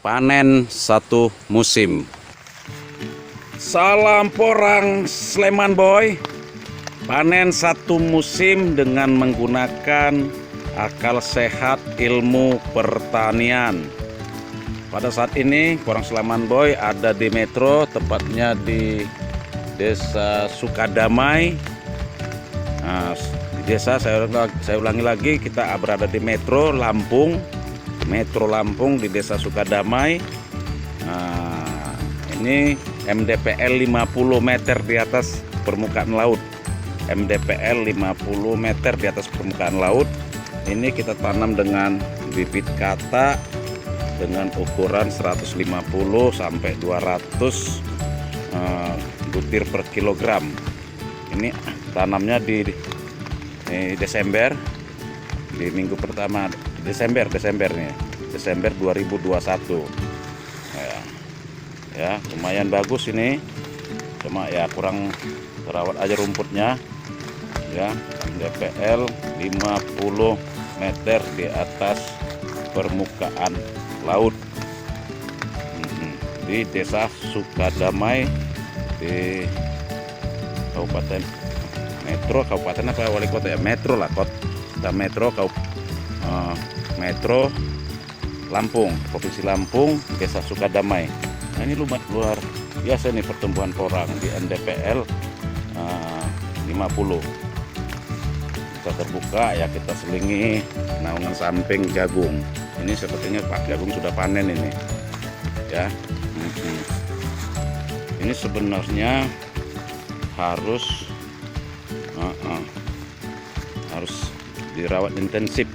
panen satu musim. Salam porang Sleman Boy. Panen satu musim dengan menggunakan akal sehat ilmu pertanian. Pada saat ini porang Sleman Boy ada di Metro, tepatnya di Desa Sukadamai. Nah, di desa saya ulangi lagi, kita berada di Metro Lampung di Desa Sukadamai. Nah, ini MDPL 50 meter di atas permukaan laut. MDPL 50 meter di atas permukaan laut. Ini kita tanam dengan bibit kata dengan ukuran 150 sampai 200 butir per kilogram. Ini tanamnya di Desember, di minggu pertama Desember nih, Desember 2021. Ya, lumayan bagus ini, cuma ya kurang terawat aja rumputnya. Ya, MDPL 50 meter di atas permukaan laut di Desa Sukadamai di Kabupaten Metro, kabupaten apa wali kota ya? Metro lah, kota Metro, Metro Lampung, Provinsi Lampung, Desa Sukadamai. Nah, ini luar biasa nih pertumbuhan porang di MDPL 50. Kita terbuka ya, kita selingi naungan samping jagung. Ini sepertinya Pak jagung sudah panen ini ya. Ini sebenarnya harus dirawat intensif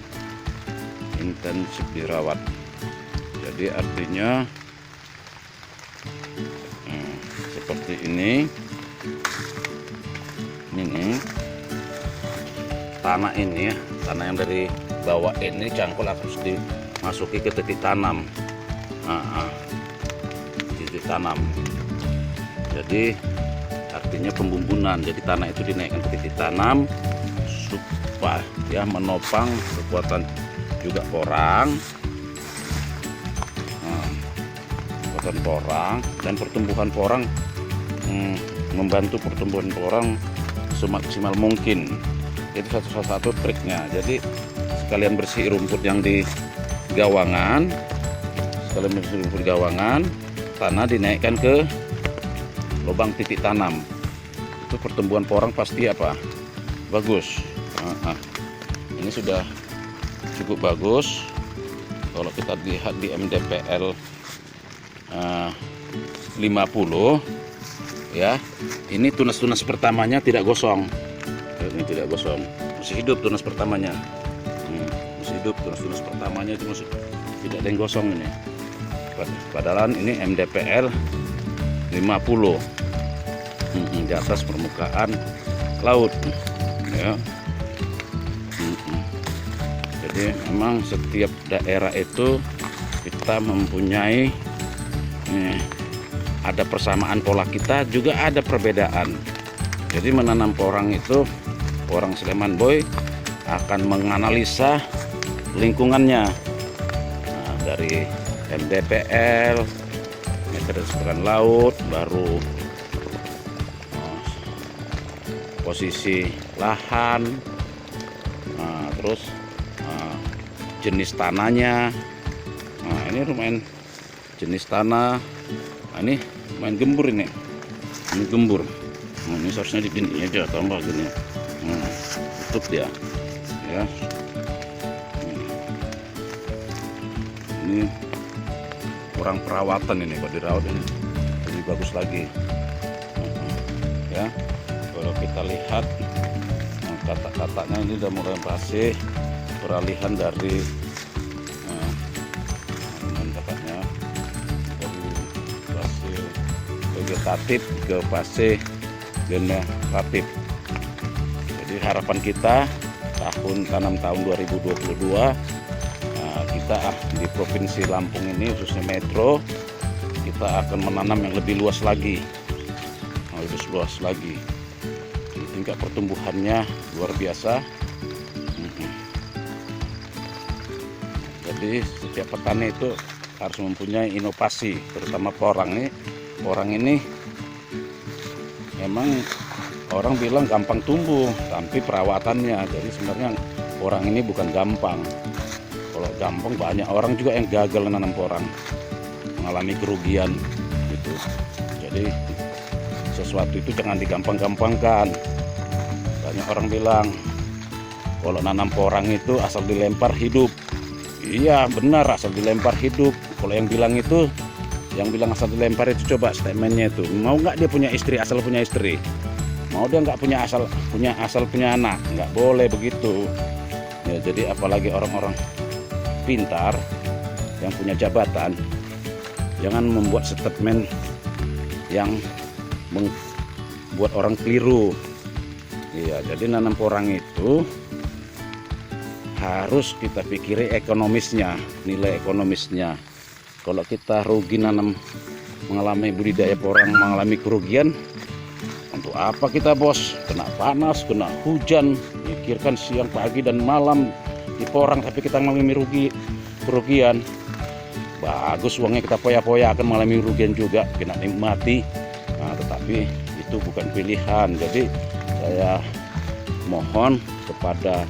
dirawat. Jadi artinya seperti ini tanah ini ya, tanah yang dari bawah ini cangkul harus dimasuki ke titik tanam. Titik tanam. Jadi artinya pembumbunan. Jadi tanah itu dinaikkan ke titik tanam supaya ya menopang kekuatan juga porang, kekuatan porang dan pertumbuhan porang, membantu pertumbuhan porang semaksimal mungkin. Itu satu triknya. Jadi sekalian bersih rumput yang di gawangan, tanah dinaikkan ke lubang titik tanam. Itu pertumbuhan porang pasti bagus. Ini sudah cukup bagus. Kalau kita lihat di MDPL 50 ya, ini tunas-tunas pertamanya tidak gosong. Ini tidak gosong, masih hidup tunas pertamanya. Masih hidup tunas pertamanya, itu masih tidak ada yang gosong ini. Padahal ini MDPL 50 di atas permukaan laut ya. Jadi memang setiap daerah itu kita mempunyai ada persamaan pola, kita juga ada perbedaan. Jadi menanam porang itu, porang Sleman Boy akan menganalisa lingkungannya. Nah, dari MDPL, meter permukaan laut, baru posisi lahan, terus jenis tanahnya. Nah, ini lumayan jenis tanah. Nah, ini lumayan gembur ini gembur. Nah, ini seharusnya digini aja, tambah gini. Tutup dia ya. Ini kurang perawatan ini, kalau dirawat ini lebih bagus lagi ya. Kalau kita lihat kata-katanya ini udah mulai basi, peralihan dari katanya dari fase vegetatif ke fase generatif. Jadi harapan kita tanam tahun 2022, kita di Provinsi Lampung ini khususnya Metro, kita akan menanam yang lebih luas lagi, tingkat pertumbuhannya luar biasa. Jadi setiap petani itu harus mempunyai inovasi, terutama porang ini memang orang bilang gampang tumbuh, tapi perawatannya. Jadi sebenarnya porang ini bukan gampang. Kalau gampang banyak orang juga yang gagal nanam porang, mengalami kerugian gitu. Jadi sesuatu itu jangan digampang-gampangkan. Banyak orang bilang kalau nanam porang itu asal dilempar hidup. Iya benar, asal dilempar hidup. Kalau yang bilang asal dilempar itu, coba statementnya itu, mau nggak dia punya istri, asal punya istri? Mau dia nggak punya asal punya anak? Nggak boleh begitu ya. Jadi apalagi orang-orang pintar yang punya jabatan, jangan membuat statement yang membuat orang keliru. Iya, jadi nanam porang itu harus kita pikiri ekonomisnya, nilai ekonomisnya. Kalau kita rugi mengalami budidaya porang, mengalami kerugian, untuk apa kita bos? Kena panas, kena hujan, pikirkan siang, pagi, dan malam di porang, tapi kita mengalami kerugian. Bagus uangnya kita poya-poya akan mengalami kerugian juga, kena nikmati. Nah, tetapi itu bukan pilihan. Jadi saya mohon kepada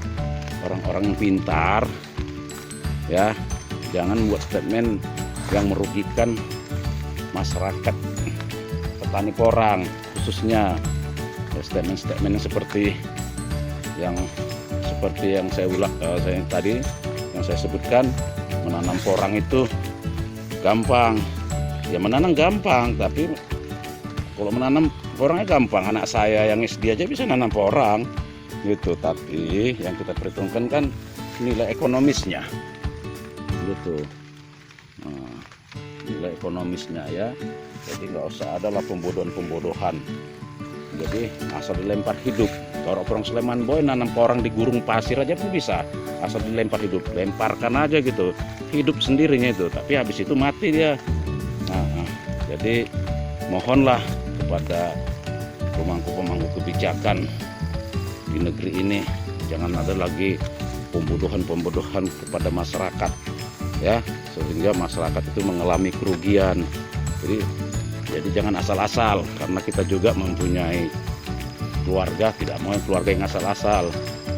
orang-orang yang pintar ya, jangan buat statement yang merugikan masyarakat petani porang, khususnya ya, statement-statement yang seperti yang saya sebutkan. Menanam porang itu gampang ya, menanam gampang, tapi kalau menanam porangnya gampang, anak saya yang SD aja bisa nanam porang gitu. Tapi yang kita perhitungkan kan nilai ekonomisnya gitu. Nah, nilai ekonomisnya ya. Jadi nggak usah adalah pembodohan. Jadi asal dilempar hidup. Kalau orang Sleman Boy nanam porang di gurun pasir aja pun bisa, asal dilempar hidup, lemparkan aja gitu, hidup sendirinya itu. Tapi habis itu mati dia. Nah, jadi mohonlah kepada pemangku kebijakan di negeri ini, jangan ada lagi pembodohan kepada masyarakat ya, sehingga masyarakat itu mengalami kerugian. Jadi jangan asal-asal, karena kita juga mempunyai keluarga, tidak mau keluarga yang asal-asal.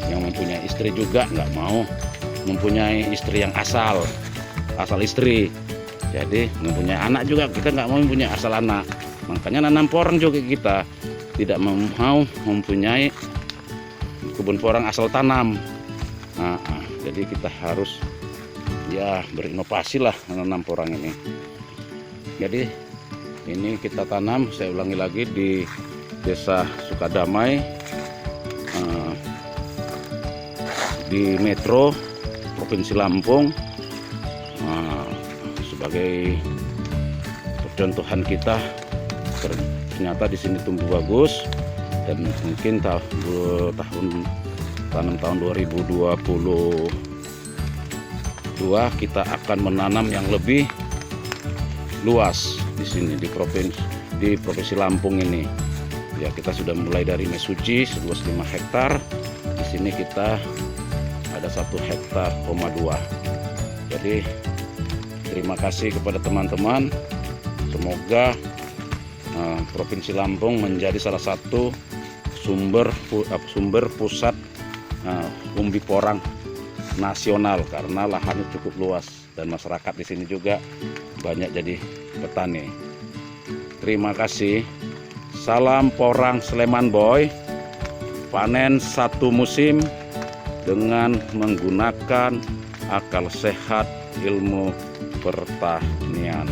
Yang mempunyai istri juga nggak mau mempunyai istri yang asal istri. Jadi mempunyai anak juga kita nggak mau mempunyai asal anak. Makanya nanam porang juga kita tidak mau mempunyai kebun porang asal tanam. Jadi kita harus ya berinovasi lah menanam porang ini. Jadi ini kita tanam, saya ulangi lagi, di Desa Sukadamai di Metro Provinsi Lampung. Sebagai percontohan kita, ternyata di sini tumbuh bagus, dan mungkin tanam tahun 2022 kita akan menanam yang lebih luas di sini di provinsi Lampung ini. Ya, kita sudah mulai dari Mesuji seluas 5 hektar. Di sini kita ada 1,2 hektar. Jadi terima kasih kepada teman-teman. Semoga Provinsi Lampung menjadi salah satu sumber pusat umbi porang nasional, karena lahannya cukup luas dan masyarakat di sini juga banyak jadi petani. Terima kasih. Salam porang Sleman Boy. Panen satu musim dengan menggunakan akal sehat ilmu pertanian.